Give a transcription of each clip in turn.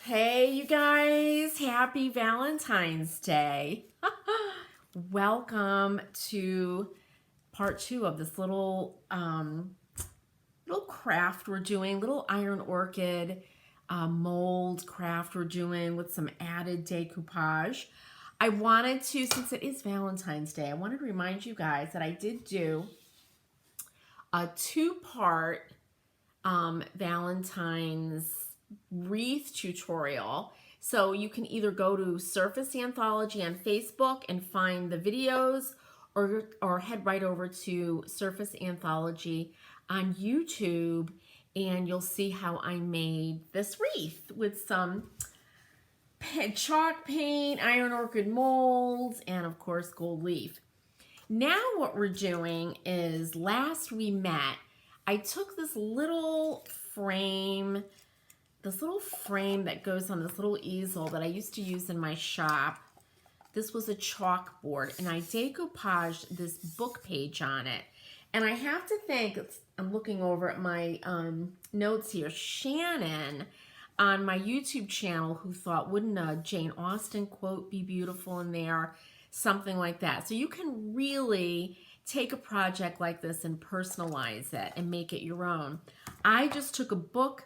Hey, you guys, happy Valentine's Day. Welcome to part 2 of this little craft we're doing, little iron orchid mold craft we're doing with some added decoupage. I wanted to, since it is Valentine's Day, I wanted to remind you guys that I did do a 2-part Valentine's wreath tutorial. So you can either go to Surface Anthology on Facebook and find the videos, or head right over to Surface Anthology on YouTube and you'll see how I made this wreath with some chalk paint, iron orchid molds, and of course gold leaf. Now what we're doing is, last we met, I took this little frame that goes on this little easel that I used to use in my shop. This was a chalkboard, and I decoupaged this book page on it. And I have to thank, I'm looking over at my notes here, Shannon on my YouTube channel, who thought, wouldn't a Jane Austen quote be beautiful in there? Something like that. So you can really take a project like this and personalize it and make it your own. I just took a book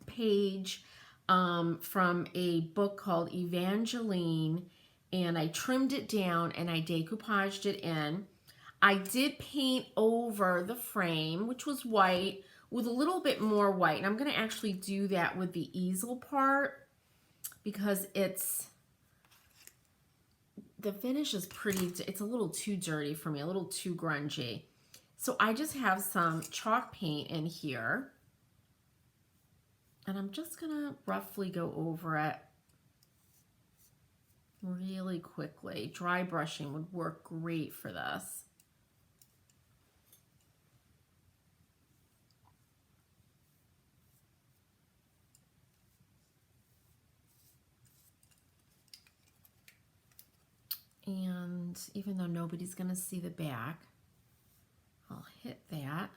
page from a book called Evangeline, and I trimmed it down and I decoupaged it in. I did paint over the frame, which was white, with a little bit more white. And I'm going to actually do that with the easel part because the finish is it's a little too dirty for me, a little too grungy. So I just have some chalk paint in here. And I'm just gonna roughly go over it really quickly. Dry brushing would work great for this. And even though nobody's gonna see the back, I'll hit that.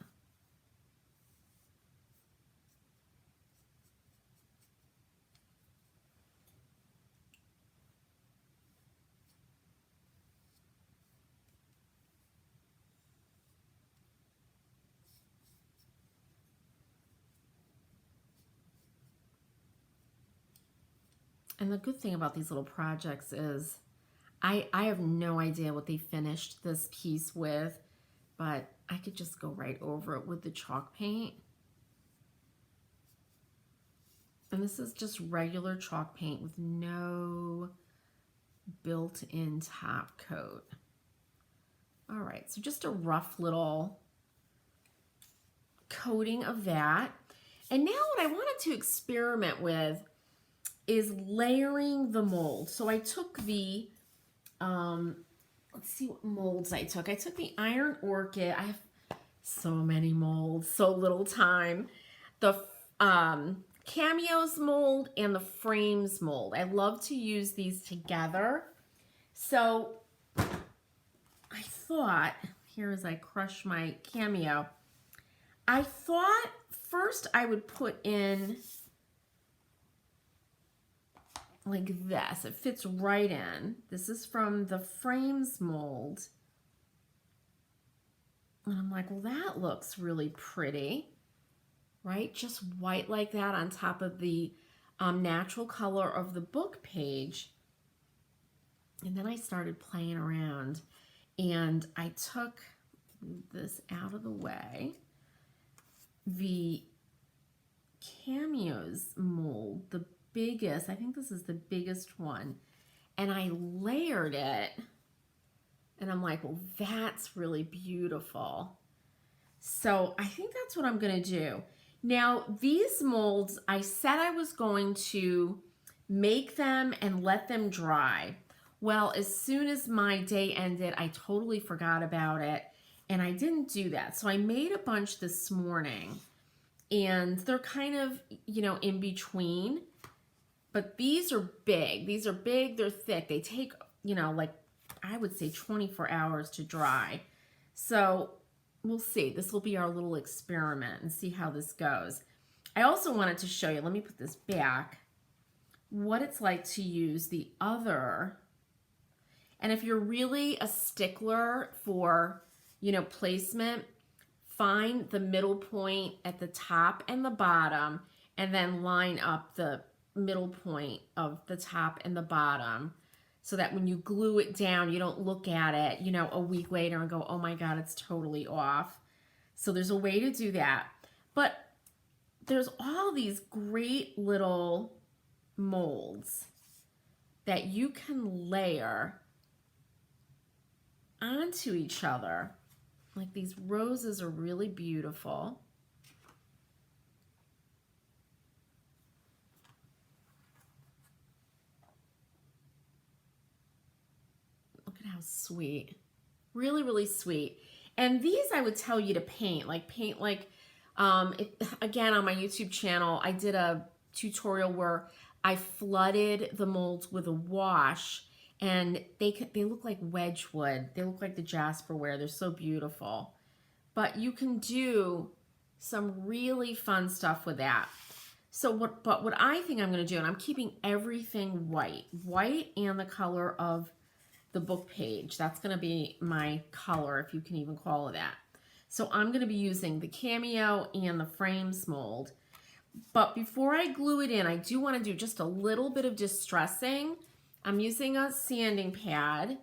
And the good thing about these little projects is I have no idea what they finished this piece with, but I could just go right over it with the chalk paint. And this is just regular chalk paint with no built-in top coat. All right, so just a rough little coating of that. And now what I wanted to experiment with is layering the mold. So I took the, let's see what molds I took. I took the iron orchid. I have so many molds, so little time. The cameos mold and the frames mold. I love to use these together. So I thought, here as I crush my cameo, I thought first I would put in like this. It fits right in. This is from the frames mold. And I'm like, well, that looks really pretty, right? Just white like that on top of the natural color of the book page. And then I started playing around and I took this out of the way. The cameos mold, the biggest, I think this is the biggest one, and I layered it, and I'm like, well, that's really beautiful. So I think that's what I'm gonna do. Now these molds, I said I was going to make them and let them dry. Well, as soon as my day ended, I totally forgot about it, and I didn't do that. So I made a bunch this morning, and they're kind of, you know, in between. But these are big. These are big, they're thick. They take, you know, like I would say 24 hours to dry. So we'll see. This will be our little experiment and see how this goes. I also wanted to show you, let me put this back. what it's like to use the other. And if you're really a stickler for, you know, placement, find the middle point at the top and the bottom, and then line up the middle point of the top and the bottom, so that when you glue it down, you don't look at it, you know, a week later and go, oh my God, it's totally off. So there's a way to do that. But there's all these great little molds that you can layer onto each other. Like these roses are really beautiful. Look at how sweet. Really, really sweet. And these I would tell you to paint like, again, on my YouTube channel, I did a tutorial where I flooded the molds with a wash, and they look like Wedgwood. They look like the Jasperware. They're so beautiful. But you can do some really fun stuff with that. So what I think I'm going to do, and I'm keeping everything white and the color of the book page. That's going to be my color, if you can even call it that. So I'm going to be using the Cameo and the Frames mold. But before I glue it in, I do want to do just a little bit of distressing. I'm using a sanding pad,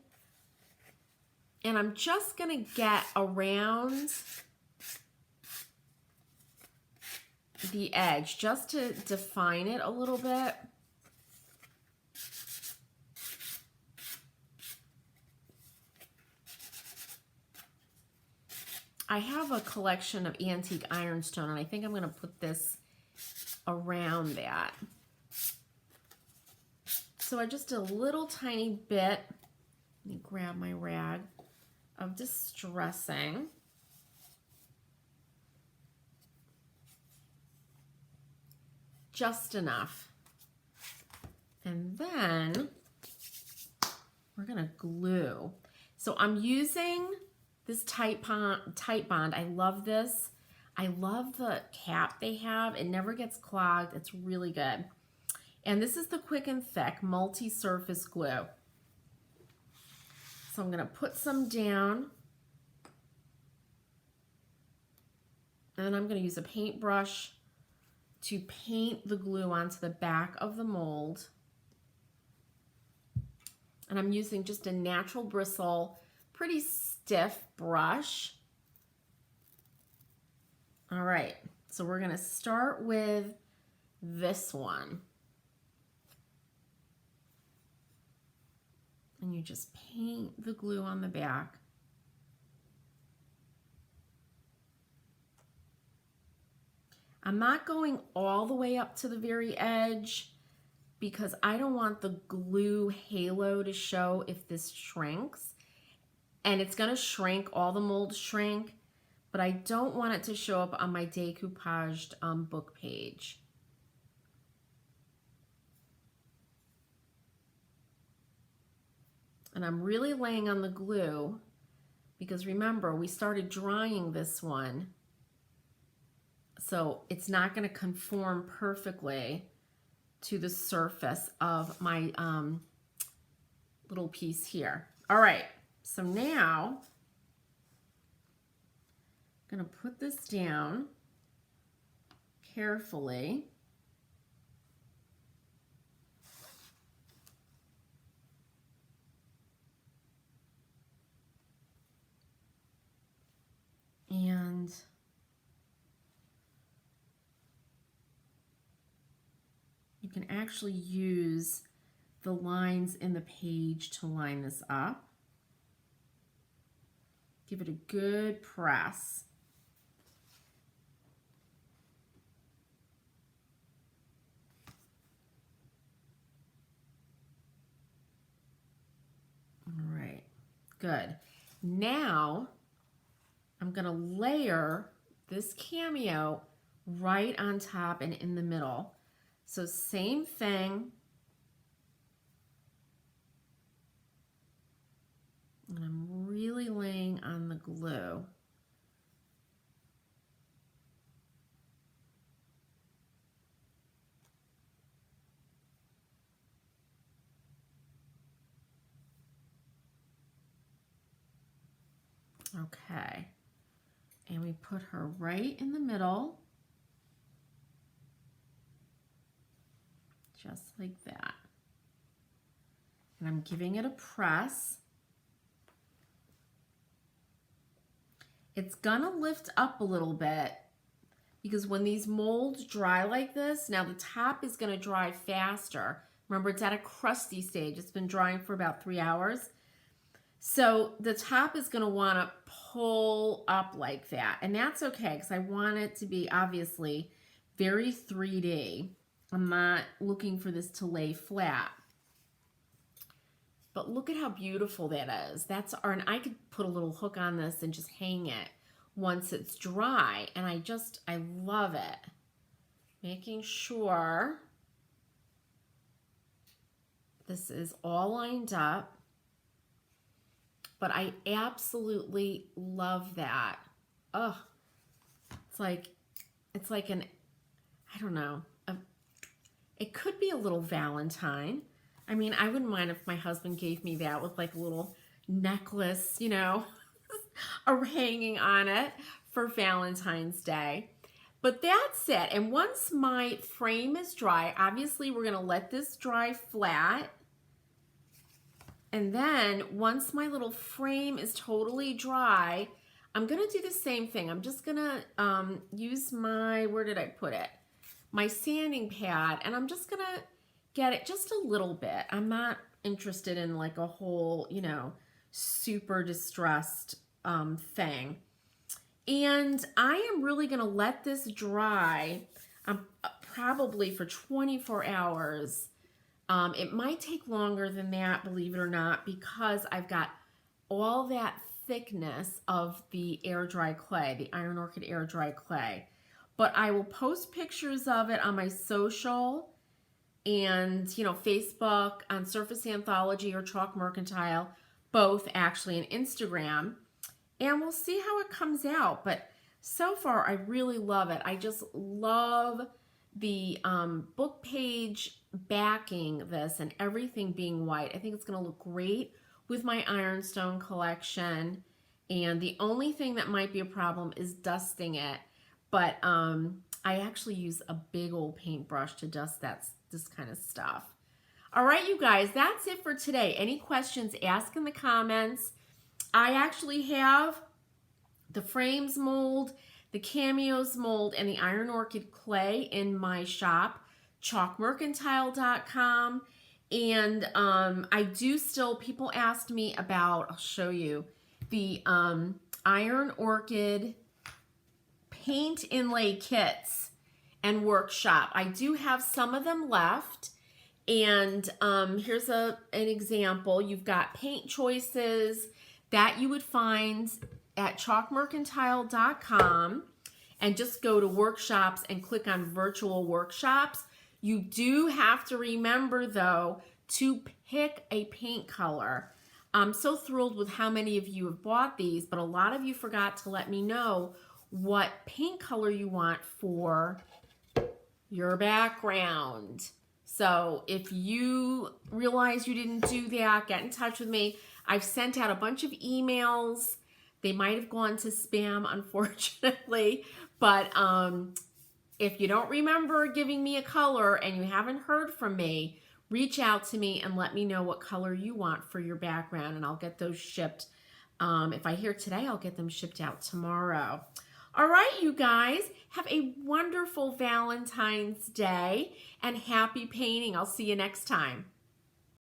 and I'm just going to get around the edge just to define it a little bit. I have a collection of antique ironstone, and I think I'm going to put this around that. So I just did a little tiny bit, let me grab my rag, of distressing. Just enough. And then we're going to glue. So I'm using this tight bond. I love this. I love the cap they have. It never gets clogged. It's really good. And this is the Quick and Thick multi-surface glue. So I'm going to put some down. And I'm going to use a paintbrush to paint the glue onto the back of the mold. And I'm using just a natural bristle, pretty stiff brush. All right, so we're going to start with this one. And you just paint the glue on the back. I'm not going all the way up to the very edge because I don't want the glue halo to show if this shrinks. And it's going to shrink, all the molds shrink, but I don't want it to show up on my decoupaged book page. And I'm really laying on the glue because remember, we started drying this one. So it's not going to conform perfectly to the surface of my little piece here. All right, so now I'm going to put this down carefully. And you can actually use the lines in the page to line this up. Give it a good press. All right, good. Now I'm going to layer this Cameo right on top and in the middle. So same thing. And I'm really laying on the glue. Okay. And we put her right in the middle. Just like that. And I'm giving it a press. It's gonna lift up a little bit because when these molds dry like this, now the top is gonna dry faster. Remember, it's at a crusty stage. It's been drying for about 3 hours. So the top is gonna wanna pull up like that. And that's okay because I want it to be obviously very 3D. I'm not looking for this to lay flat. But look at how beautiful that is. That's our, and I could put a little hook on this and just hang it once it's dry. And I love it. Making sure this is all lined up. But I absolutely love that. Oh, it's like an, I don't know, it could be a little Valentine. I mean, I wouldn't mind if my husband gave me that with like a little necklace, you know, or hanging on it for Valentine's Day. But that's it. And once my frame is dry, obviously we're going to let this dry flat. And then once my little frame is totally dry, I'm going to do the same thing. I'm just going to use my, where did I put it? My sanding pad, and I'm just going to get it just a little bit. I'm not interested in like a whole, you know, super distressed thing. And I am really going to let this dry probably for 24 hours. It might take longer than that, believe it or not, because I've got all that thickness of the air dry clay, the Iron Orchid air dry clay. But I will post pictures of it on my social and, you know, Facebook, on Surface Anthology or Chalk Mercantile, both actually, and Instagram. And we'll see how it comes out. But so far, I really love it. I just love the book page backing this and everything being white. I think it's going to look great with my ironstone collection. And the only thing that might be a problem is dusting it. But I actually use a big old paintbrush to dust this kind of stuff. All right, you guys, that's it for today. Any questions, ask in the comments. I actually have the frames mold, the cameos mold, and the Iron Orchid clay in my shop, chalkmercantile.com. And I do still, people asked me about, I'll show you, the Iron Orchid paint inlay kits and workshop. I do have some of them left. And here's an example. You've got paint choices that you would find at chalkmercantile.com, and just go to workshops and click on virtual workshops. You do have to remember though to pick a paint color. I'm so thrilled with how many of you have bought these, but a lot of you forgot to let me know what paint color you want for your background. So if you realize you didn't do that, get in touch with me. I've sent out a bunch of emails. They might have gone to spam, unfortunately. But if you don't remember giving me a color and you haven't heard from me, reach out to me and let me know what color you want for your background, and I'll get those shipped. If I hear today, I'll get them shipped out tomorrow. All right, you guys, have a wonderful Valentine's Day and happy painting. I'll see you next time.